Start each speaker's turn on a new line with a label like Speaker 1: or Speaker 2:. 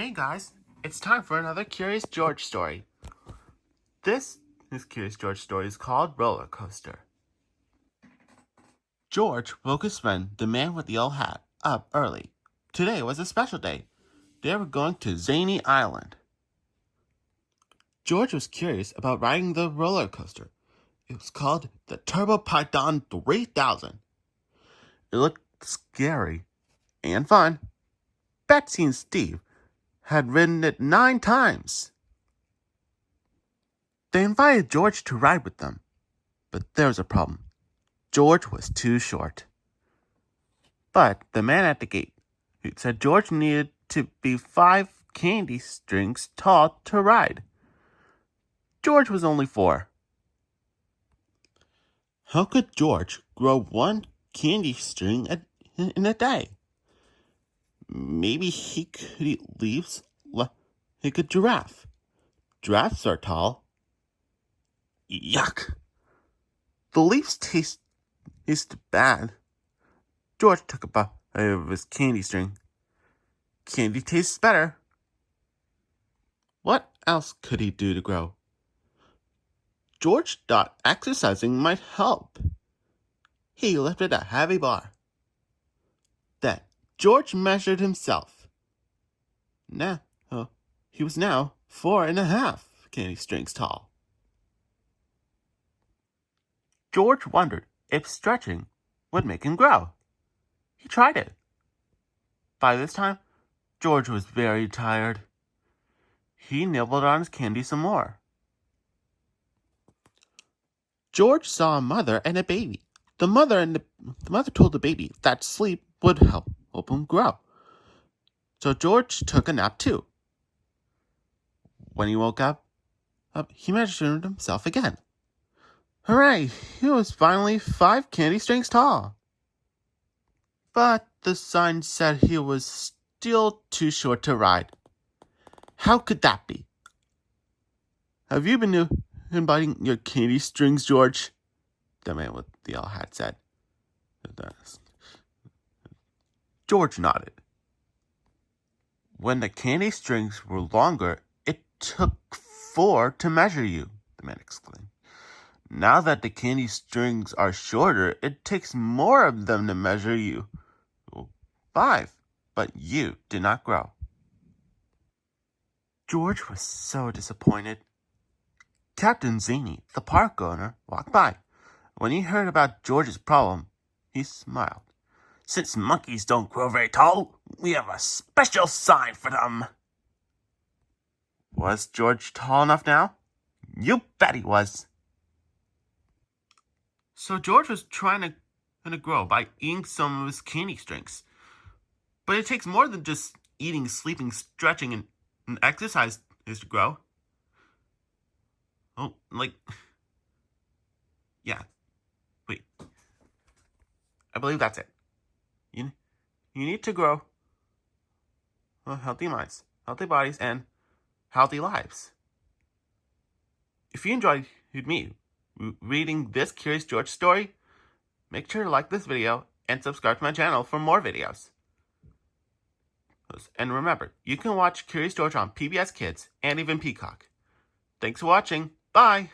Speaker 1: Hey guys, it's time for another Curious George story. This Curious George story is called Roller Coaster. George woke his friend, the man with the old hat, up early. Today was a special day. They were going to Zany Island. George was curious about riding the roller coaster. It was called the Turbo Python 3000. It looked scary and fun. Betsy and Steve had ridden it 9 times. They invited George to ride with them, but there was a problem. George was too short. But the man at the gate said George needed to be 5 candy strings tall to ride. George was only 4. How could George grow 1 candy string in a day? Maybe he could eat leaves like a giraffe. Giraffes are tall. Yuck! The leaves taste bad. George took a bite of his candy string. Candy tastes better. What else could he do to grow? George thought exercising might help. He lifted a heavy bar. Then George measured himself. He was now 4.5 candy strings tall. George wondered if stretching would make him grow. He tried it. By this time, George was very tired. He nibbled on his candy some more. George saw a mother and a baby. The mother told the baby that sleep would help him grow. So George took a nap too. When he woke up, he measured himself again. Hooray! He was finally 5 candy strings tall. But the sign said he was still too short to ride. How could that be? Have you been biting your candy strings, George? The man with the old hat said. George nodded. When the candy strings were longer, it took 4 to measure you, the man exclaimed. Now that the candy strings are shorter, it takes more of them to measure you. 5, but you did not grow. George was so disappointed. Captain Zany, the park owner, walked by. When he heard about George's problem, he smiled. Since monkeys don't grow very tall, we have a special sign for them. Was George tall enough now? You bet he was. So George was trying to grow by eating some of his candy strings. But it takes more than just eating, sleeping, stretching, and exercise to grow. Oh, yeah. Wait. I believe that's it. You need to grow healthy minds, healthy bodies, and healthy lives. If you enjoyed me reading this Curious George story, make sure to like this video and subscribe to my channel for more videos. And remember, you can watch Curious George on PBS Kids and even Peacock. Thanks for watching. Bye!